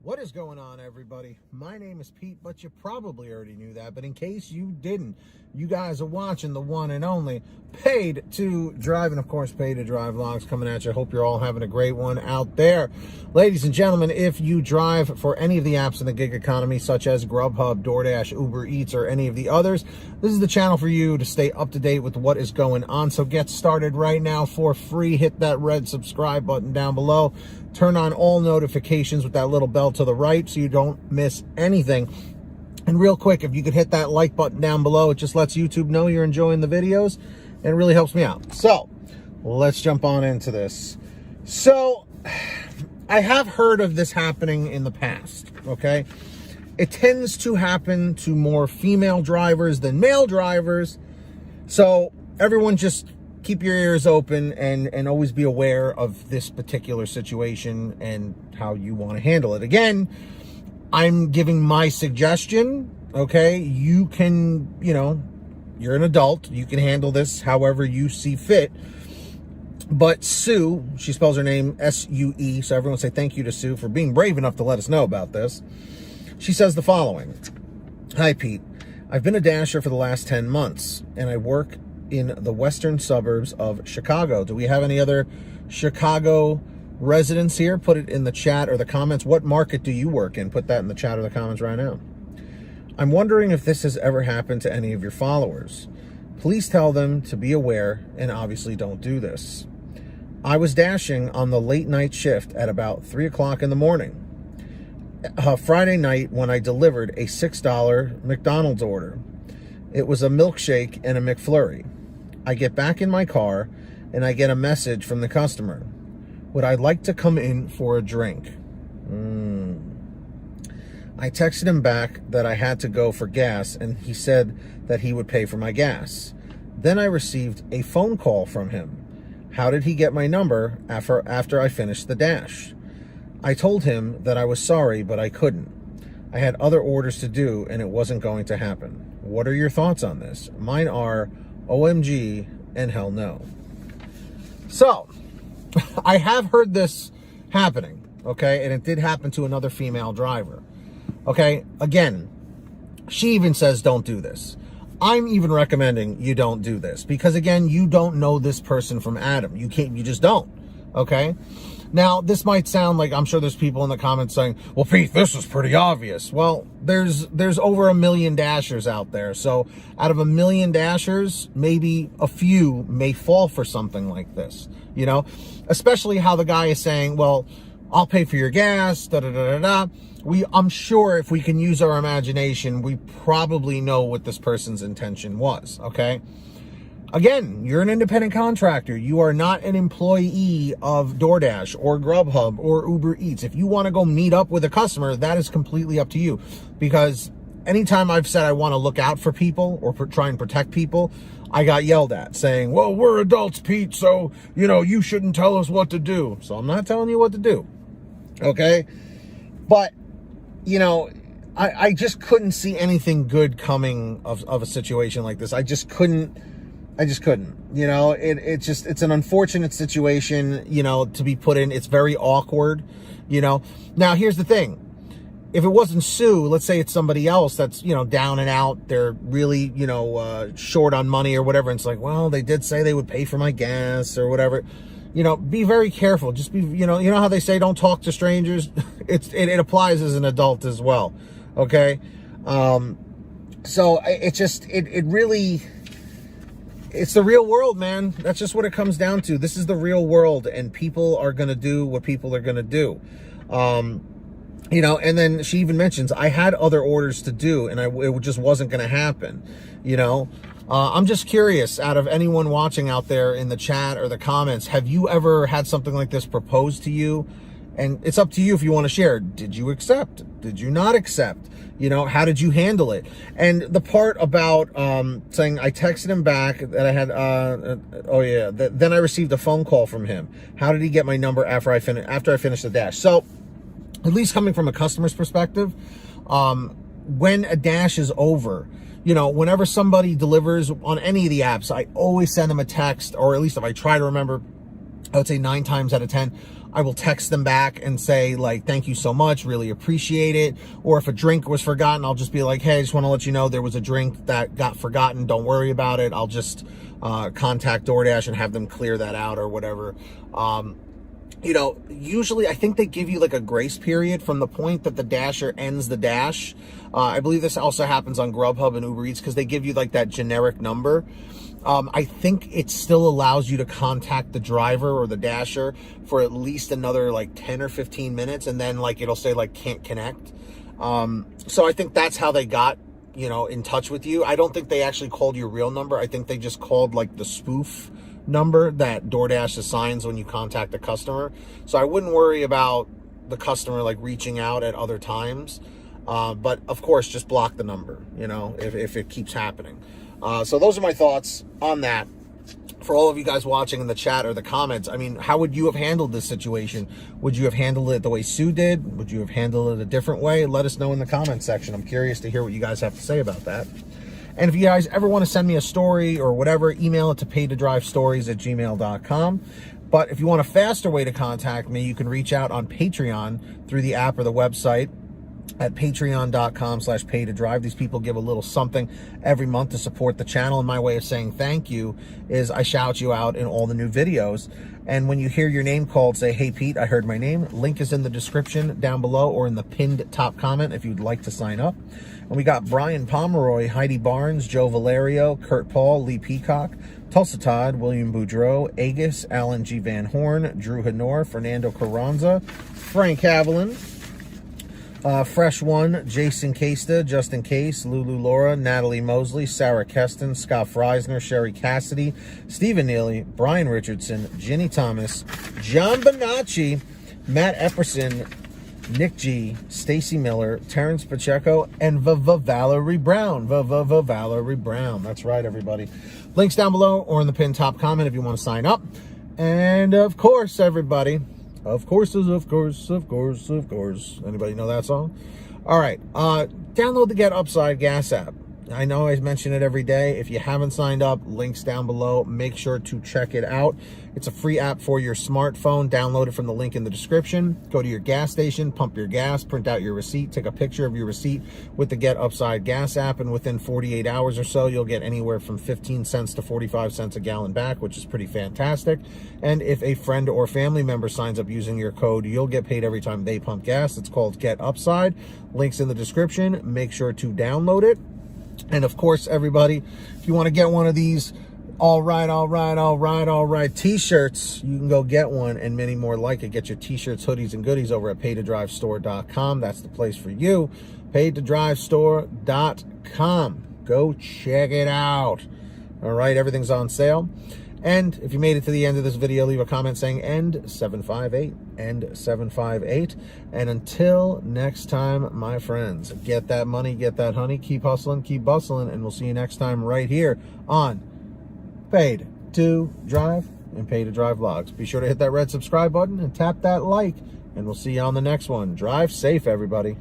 What is going on, everybody? My name is Pete, but you probably already knew that. But in case you didn't, you guys are watching the one and only Paid to Drive, and of course, Paid to Drive vlogs coming at you. I hope you're all having a great one out there. Ladies and gentlemen, if you drive for any of the apps in the gig economy, such as GrubHub, Doordash, Uber Eats, or any of the others, this is the channel for you to stay up to date with what is going on. So get started right now for free. Hit that red subscribe button down below. Turn on all notifications with that little bell to the right so you don't miss anything. And real quick, if you could hit that like button down below, it just lets YouTube know you're enjoying the videos and it really helps me out. So let's jump on into this. So I have heard of this happening in the past, okay? It tends to happen to more female drivers than male drivers. So everyone just keep your ears open and always be aware of this particular situation and how you want to handle it. Again, I'm giving my suggestion, okay? You can, you're an adult. You can handle this however you see fit. But Sue, she spells her name S-U-E, so everyone say thank you to Sue for being brave enough to let us know about this. She says the following. Hi, Pete. I've been a dasher for the last 10 months, and I work in the western suburbs of Chicago. Do we have any other Chicago residents here? Put it in the chat or the comments. What market do you work in? Put that in the chat or the comments right now. I'm wondering if this has ever happened to any of your followers. Please tell them to be aware and obviously don't do this. I was dashing on the late night shift at about 3 o'clock in the morning. Friday night when I delivered a $6 McDonald's order. It was a milkshake and a McFlurry. I get back in my car and I get a message from the customer. Would I like to come in for a drink? I texted him back that I had to go for gas and he said that he would pay for my gas. Then I received a phone call from him. How did he get my number after I finished the dash? I told him that I was sorry, but I couldn't. I had other orders to do and it wasn't going to happen. What are your thoughts on this? Mine are OMG and hell no. So, I have heard this happening, okay? And it did happen to another female driver, okay? Again, she even says don't do this. I'm even recommending you don't do this because, again, you don't know this person from Adam. You just don't, okay? Now, this might sound like, I'm sure there's people in the comments saying, well, Pete, this is pretty obvious. Well, there's over 1 million dashers out there. So out of 1 million dashers, maybe a few may fall for something like this, especially how the guy is saying, well, I'll pay for your gas, da-da-da-da-da. I'm sure if we can use our imagination, we probably know what this person's intention was, okay? Again, you're an independent contractor. You are not an employee of Doordash or GrubHub or Uber Eats. If you want to go meet up with a customer, that is completely up to you. Because anytime I've said I want to look out for people or try and protect people, I got yelled at saying, well, we're adults, Pete, so, you shouldn't tell us what to do. So I'm not telling you what to do, okay? But, I just couldn't see anything good coming of a situation like this. I just couldn't. It's an unfortunate situation, to be put in. It's very awkward, Now, here's the thing. If it wasn't Sue, let's say it's somebody else that's, down and out. They're really, short on money or whatever. And it's like, well, they did say they would pay for my gas or whatever. Be very careful. Just be, you know how they say don't talk to strangers? It applies as an adult as well. Okay. So it really, it's the real world, man. That's just what it comes down to. This is the real world, and people are going to do what people are going to do. And then she even mentions, I had other orders to do, and it just wasn't going to happen, I'm just curious, out of anyone watching out there in the chat or the comments, have you ever had something like this proposed to you? And it's up to you if you want to share. Did you accept? Did you not accept? How did you handle it? And the part about saying I texted him back that I had, then I received a phone call from him. How did he get my number after I finished the dash? So, at least coming from a customer's perspective, when a dash is over, whenever somebody delivers on any of the apps, I always send them a text, or at least if I try to remember, I would say 9 times out of 10, I will text them back and say, like, thank you so much, really appreciate it. Or if a drink was forgotten, I'll just be like, hey, I just want to let you know there was a drink that got forgotten. Don't worry about it. I'll just contact Doordash and have them clear that out or whatever. You know, usually I think they give you like a grace period from the point that the dasher ends the dash. I believe this also happens on GrubHub and Uber Eats because they give you like that generic number. I think it still allows you to contact the driver or the dasher for at least another like 10 or 15 minutes. And then like, it'll say like can't connect. So I think that's how they got, you know, in touch with you. I don't think they actually called your real number. I think they just called like the spoof number that DoorDash assigns when you contact the customer. So I wouldn't worry about the customer like reaching out at other times. But of course, just block the number, you know, if it keeps happening. So those are my thoughts on that. For all of you guys watching in the chat or the comments, I mean, how would you have handled this situation? Would you have handled it the way Sue did? Would you have handled it a different way? Let us know in the comment section. I'm curious to hear what you guys have to say about that. And if you guys ever want to send me a story or whatever, email it to paytodrivestories@gmail.com. But if you want a faster way to contact me, you can reach out on Patreon through the app or the website at patreon.com/paytodrive. These people give a little something every month to support the channel. And my way of saying thank you is I shout you out in all the new videos. And when you hear your name called, say, hey, Pete, I heard my name. Link is in the description down below or in the pinned top comment if you'd like to sign up. And we got Brian Pomeroy, Heidi Barnes, Joe Valerio, Kurt Paul, Lee Peacock, Tulsa Todd, William Boudreau, Agus, Alan G. Van Horn, Drew Hanor, Fernando Carranza, Frank Haviland, Fresh One, Jason Casta, Justin Case, Lulu Laura, Natalie Mosley, Sarah Keston, Scott Freisner, Sherry Cassidy, Stephen Neely, Brian Richardson, Ginny Thomas, John Bonacci, Matt Epperson, Nick G, Stacy Miller, Terrence Pacheco, and Valerie Brown. Valerie Brown. That's right, everybody. Links down below or in the pinned top comment if you want to sign up. And of course, everybody, of course. Anybody know that song? All right. Download the Get Upside Gas app. I know I mention it every day. If you haven't signed up, links down below. Make sure to check it out. It's a free app for your smartphone. Download it from the link in the description. Go to your gas station, pump your gas, print out your receipt, take a picture of your receipt with the Get Upside Gas app, and within 48 hours or so, you'll get anywhere from 15 cents to 45 cents a gallon back, which is pretty fantastic. And if a friend or family member signs up using your code, you'll get paid every time they pump gas. It's called Get Upside. Links in the description. Make sure to download it. And of course, everybody, if you want to get one of these all right t-shirts, you can go get one and many more like it. Get your t-shirts, hoodies, and goodies over at paytodrivestore.com. That's the place for you. paytodrivestore.com. Go check it out. All right, everything's on sale. And if you made it to the end of this video, leave a comment saying end 758, end 758. And until next time, my friends, get that money, get that honey, keep hustling, keep bustling, and we'll see you next time right here on Paid to Drive and Pay to Drive Vlogs. Be sure to hit that red subscribe button and tap that like, and we'll see you on the next one. Drive safe, everybody.